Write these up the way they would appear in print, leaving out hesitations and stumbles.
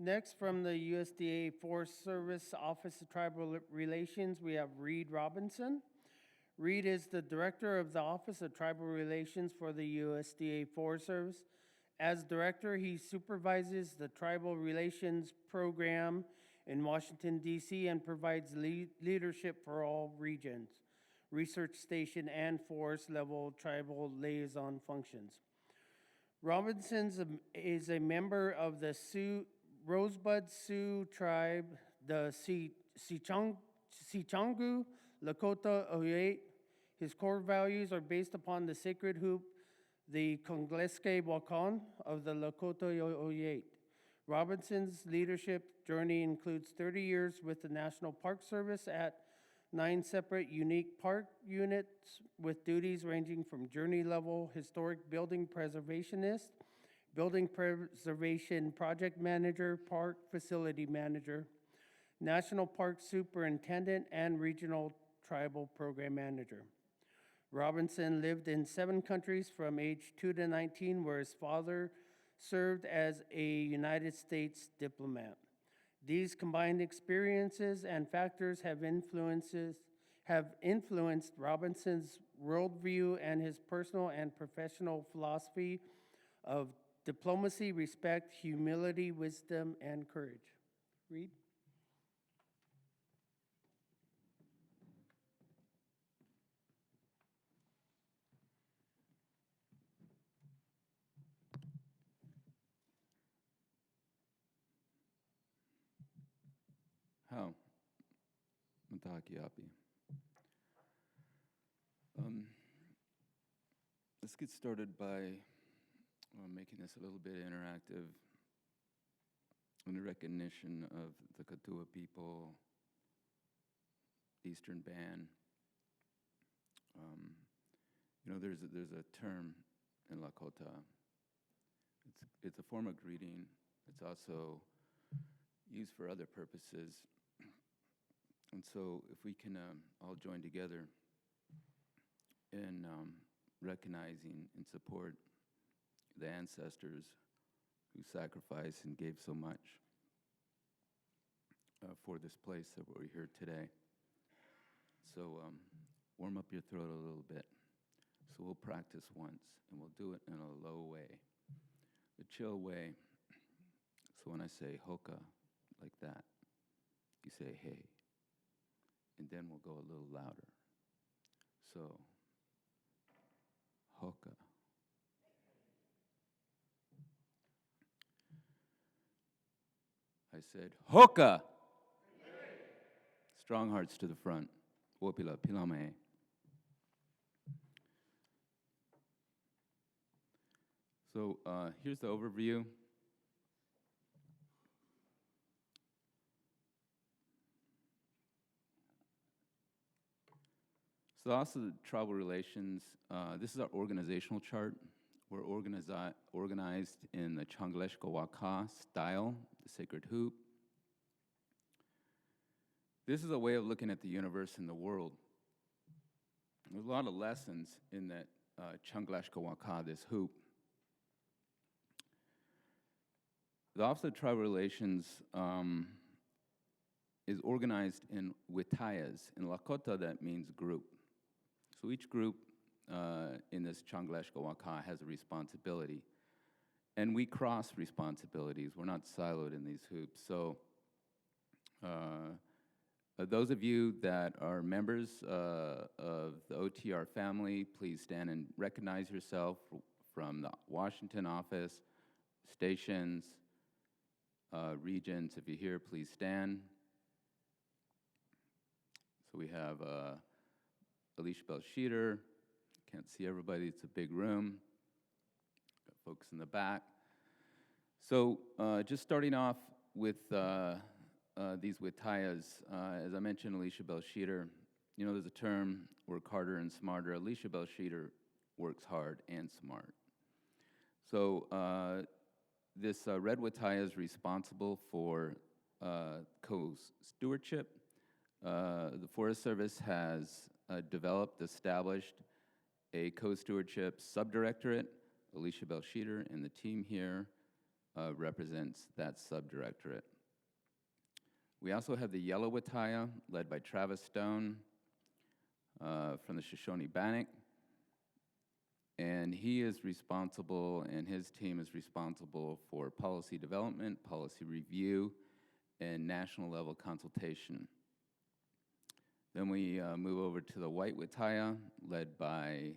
Next, from the USDA Forest Service Office of Tribal Relations, we have Reed Robinson. Reed is the Director of the Office of Tribal Relations for the USDA Forest Service. As Director, he supervises the Tribal Relations Program in Washington, D.C. and provides leadership for all regions, research station, and forest-level tribal liaison functions. Robinson is a member of the Rosebud Sioux tribe, the Sichangu Lakota Oye. His core values are based upon the sacred hoop, the Kongleske Wakan of the Lakota Oye. Robinson's leadership journey includes 30 years with the National Park Service at 9 separate unique park units with duties ranging from journey level historic building preservationist, building preservation project manager, park facility manager, national park superintendent, and regional tribal program manager. Robinson lived in 7 countries from age 2 to 19, where his father served as a United States diplomat. These combined experiences and factors have influenced Robinson's worldview and his personal and professional philosophy of diplomacy, respect, humility, wisdom, and courage. Reed? How? Matahakiapi. Let's get started by making this a little bit interactive in the recognition of the Katua people, Eastern Band. There's a term in Lakota. It's a form of greeting. It's also used for other purposes. And so if we can all join together in recognizing and support the ancestors who sacrificed and gave so much for this place that we're here today. So warm up your throat a little bit. So we'll practice once, and we'll do it in a low way, a chill way. So when I say hoka, like that, you say hey, and then we'll go a little louder. So, hoka. I said, hoka! Strong hearts to the front. Wopila, pilame. So here's the overview. So also tribal relations, this is our organizational chart. We're organized in the Changleshka Waka style, the sacred hoop. This is a way of looking at the universe and the world. There's a lot of lessons in that Changleshka Waka, this hoop. The Office of Tribal Relations is organized in witayas. In Lakota, that means group. So each group in this Changleshka Waka has a responsibility. And we cross responsibilities. We're not siloed in these hoops. So those of you that are members of the OTR family, please stand and recognize yourself from the Washington office, stations, regions. If you're here, please stand. So we have Alicia Bell-Sheeter. Can't see everybody, it's a big room. Got folks in the back. So just starting off with these witayas, as I mentioned, Alicia Bell-Sheeter, there's a term, work harder and smarter. Alicia Bell-Sheeter works hard and smart. So this red witaya is responsible for co-stewardship. The Forest Service has established a co-stewardship subdirectorate. Alicia Bell-Sheeter and the team here represents that subdirectorate. We also have the Yellow Wataya, led by Travis Stone from the Shoshone-Bannock. And he is responsible, and his team is responsible for policy development, policy review, and national level consultation. Then we move over to the White Wataya, led by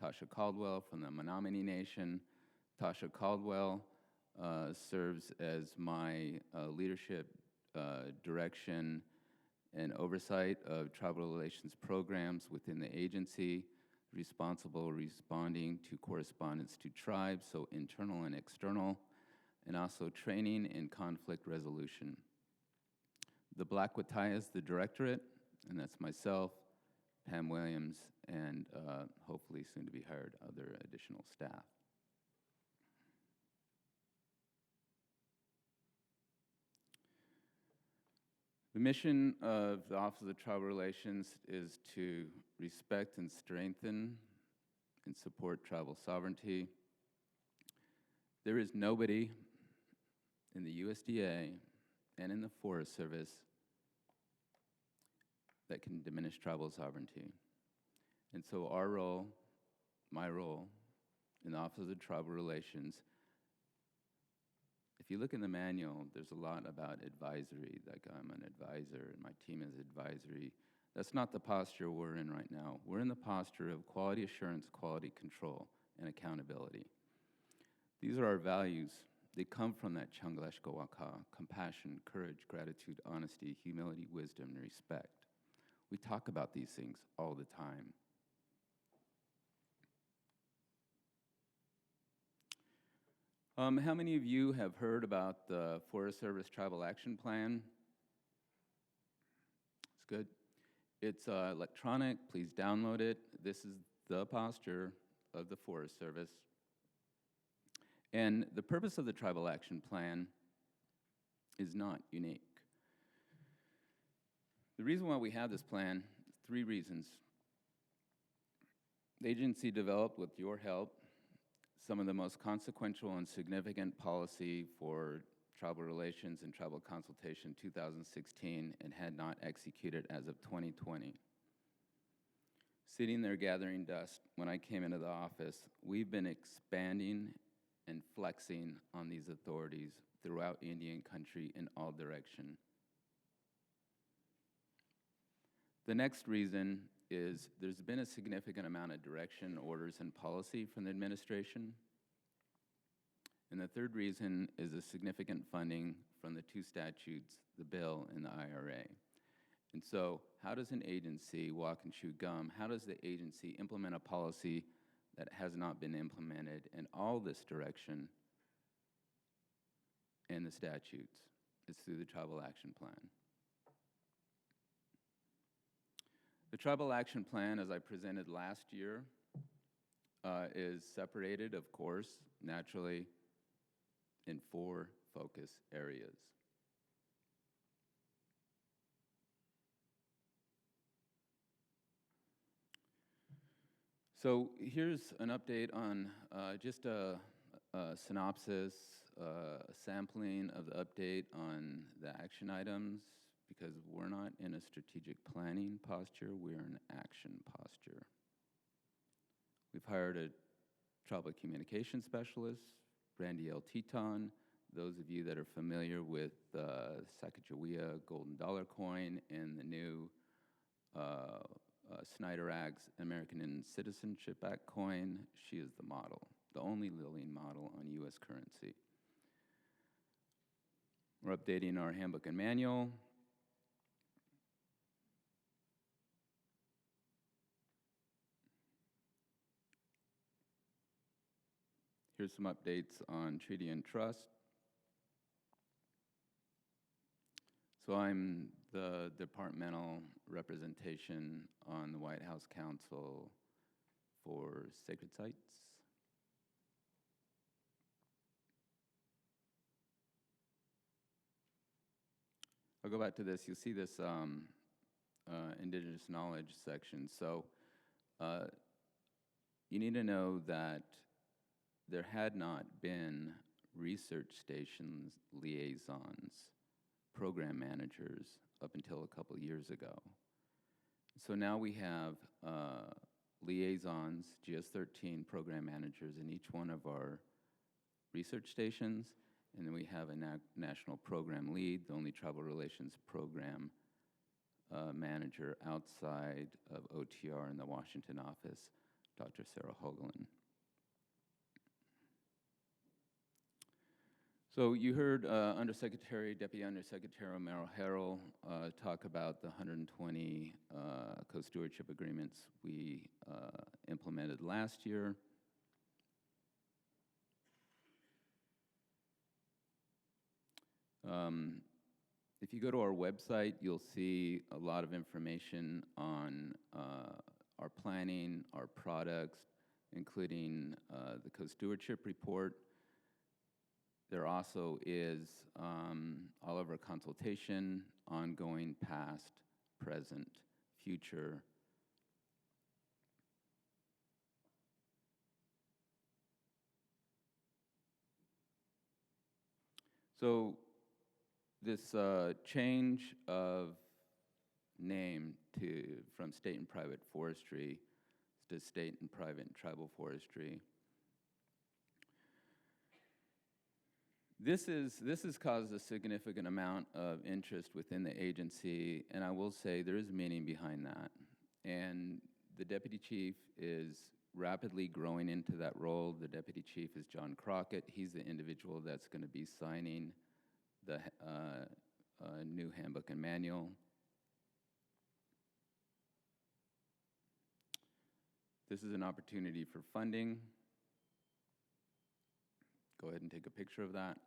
Tasha Caldwell from the Menominee Nation. Tasha Caldwell serves as my leadership, direction, and oversight of tribal relations programs within the agency, responding to correspondence to tribes, so internal and external, and also training and conflict resolution. The Black Wataya is the directorate, and that's myself, Pam Williams, and hopefully soon to be hired other additional staff. The mission of the Office of Tribal Relations is to respect and strengthen and support tribal sovereignty. There is nobody in the USDA and in the Forest Service that can diminish tribal sovereignty. And so our role, my role, in the Office of Tribal Relations, if you look in the manual, there's a lot about advisory, like I'm an advisor and my team is advisory. That's not the posture we're in right now. We're in the posture of quality assurance, quality control, and accountability. These are our values. They come from that Changaleshka Waka, compassion, courage, gratitude, honesty, humility, wisdom, and respect. We talk about these things all the time. How many of you have heard about the Forest Service Tribal Action Plan? It's good. It's electronic. Please download it. This is the posture of the Forest Service. And the purpose of the Tribal Action Plan is not unique. The reason why we have this plan, 3 reasons. The agency developed, with your help, some of the most consequential and significant policy for tribal relations and tribal consultation 2016 and had not executed as of 2020. Sitting there gathering dust, when I came into the office, we've been expanding and flexing on these authorities throughout Indian country in all directions. The next reason is there's been a significant amount of direction, orders, and policy from the administration. And the third reason is a significant funding from the 2 statutes, the bill and the IRA. And so how does an agency walk and chew gum? How does the agency implement a policy that has not been implemented in all this direction and the statutes? It's through the Tribal Action Plan. The Tribal Action Plan, as I presented last year, is separated, of course, naturally, in 4 focus areas. So here's an update on just a synopsis, a sampling of the update on the action items, because we're not in a strategic planning posture, we're in action posture. We've hired a tribal communication specialist, Brandy L. Teton. Those of you that are familiar with Sacagawea Golden Dollar Coin and the new Snyder Act's American Indian Citizenship Act coin, she is the model, the only living model on U.S. currency. We're updating our handbook and manual. Here's some updates on treaty and trust. So I'm the departmental representation on the White House Council for Sacred Sites. I'll go back to this. You'll see this Indigenous knowledge section. So you need to know that there had not been research stations liaisons, program managers, up until a couple years ago. So now we have liaisons, GS13 program managers in each one of our research stations, and then we have a national program lead, the only travel relations program manager outside of OTR in the Washington office, Dr. Sarah Hoagland. So you heard Deputy Undersecretary Romero Harrell talk about the 120 co-stewardship agreements we implemented last year. If you go to our website, you'll see a lot of information on our planning, our products, including the co-stewardship report. There also is all of our consultation, ongoing, past, present, future. So this change of name from state and private forestry to state and private and tribal forestry, this has caused a significant amount of interest within the agency, and I will say there is meaning behind that. And the deputy chief is rapidly growing into that role. The deputy chief is John Crockett. He's the individual that's going to be signing the new handbook and manual. This is an opportunity for funding. Go ahead and take a picture of that.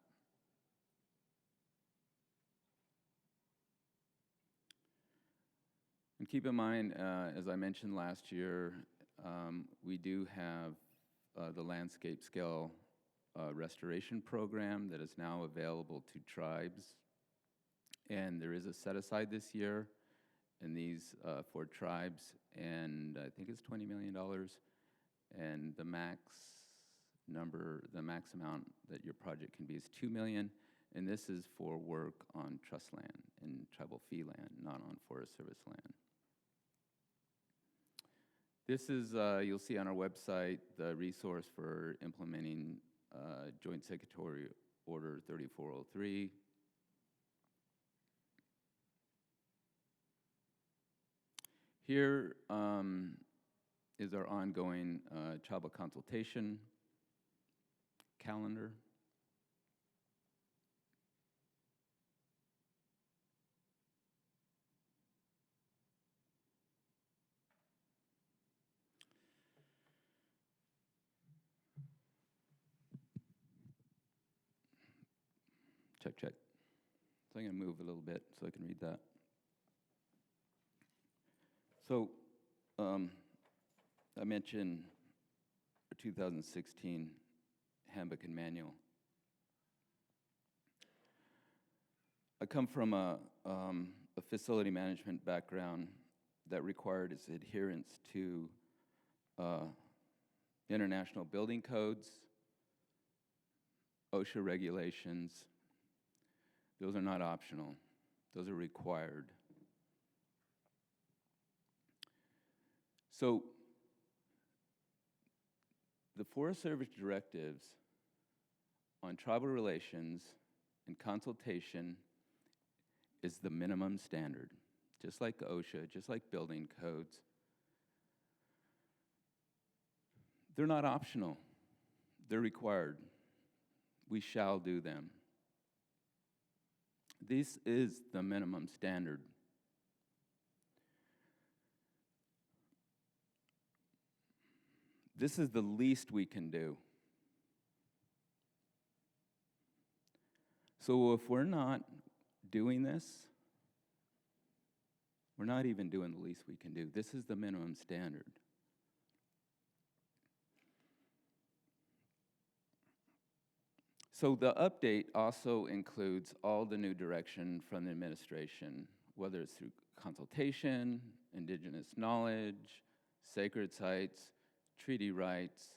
And keep in mind, as I mentioned last year, we do have the landscape scale restoration program that is now available to tribes. And there is a set aside this year in these for tribes, and I think it's $20 million. And the max amount that your project can be is $2 million. And this is for work on trust land and tribal fee land, not on Forest Service land. This is, you'll see on our website, the resource for implementing Joint Secretary Order 3403. Here is our ongoing tribal consultation calendar. Check. So I'm going to move a little bit so I can read that. So I mentioned the 2016 handbook and manual. I come from a facility management background that required its adherence to international building codes, OSHA regulations. Those are not optional. Those are required. So the Forest Service directives on tribal relations and consultation is the minimum standard, just like OSHA, just like building codes. They're not optional. They're required. We shall do them. This is the minimum standard. This is the least we can do. So if we're not doing this, we're not even doing the least we can do. This is the minimum standard. So the update also includes all the new direction from the administration, whether it's through consultation, indigenous knowledge, sacred sites, treaty rights,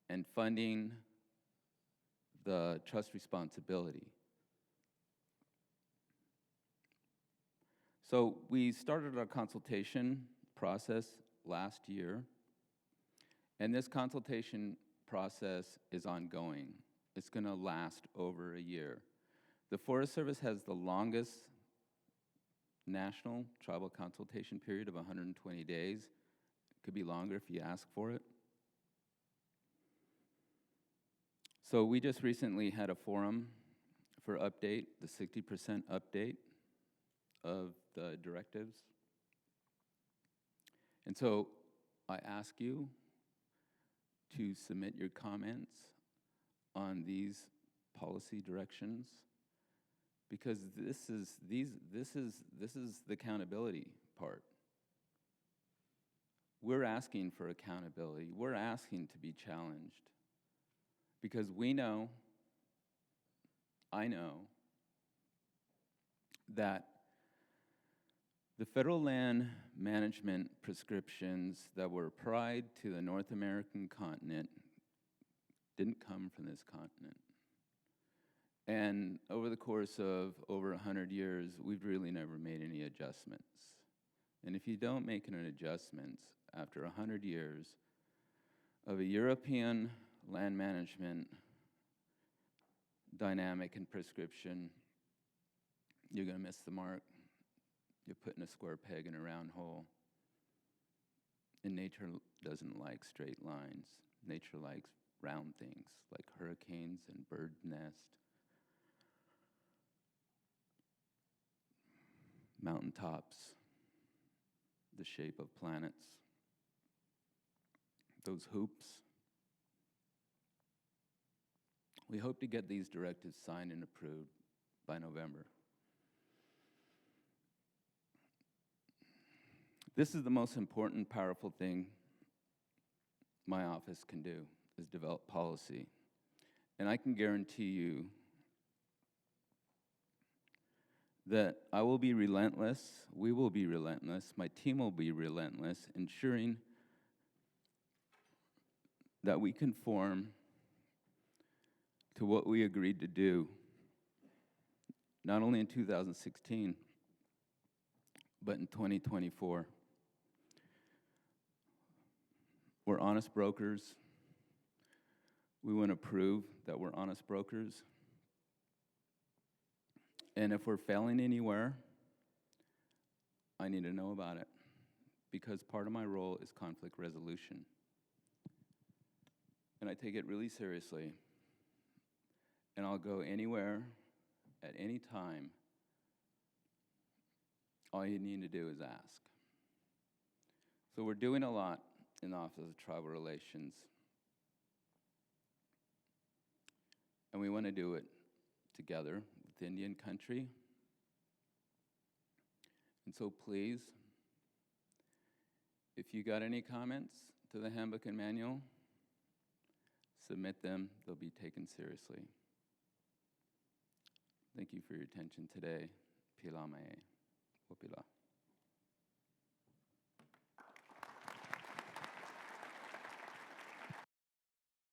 and funding the trust responsibility. So we started our consultation process last year, and this consultation process is ongoing. It's going to last over a year. The Forest Service has the longest national tribal consultation period of 120 days. It could be longer if you ask for it. So we just recently had a forum for update, the 60% update of the directives. And so I ask you to submit your comments on these policy directions, because this is the accountability part. We're asking for accountability. We're asking to be challenged, because we know, I know, that the federal land management prescriptions that were applied to the North American continent didn't come from this continent. And over the course of over 100 years, we've really never made any adjustments. And if you don't make any adjustments after 100 years of a European land management dynamic and prescription, you're going to miss the mark. You're putting a square peg in a round hole. And nature doesn't like straight lines. Nature likes round things, like hurricanes and bird nest, mountaintops, the shape of planets, those hoops. We hope to get these directives signed and approved by November. This is the most important, powerful thing my office can do, is develop policy. And I can guarantee you that I will be relentless, we will be relentless, my team will be relentless, ensuring that we conform to what we agreed to do, not only in 2016, but in 2024. We're honest brokers. We want to prove that we're honest brokers. And if we're failing anywhere, I need to know about it, because part of my role is conflict resolution. And I take it really seriously. And I'll go anywhere, at any time. All you need to do is ask. So we're doing a lot in the Office of Tribal Relations. And we want to do it together with Indian country. And so please, if you got any comments to the handbook and manual, submit them. They'll be taken seriously. Thank you for your attention today. Pila mae. Wopila.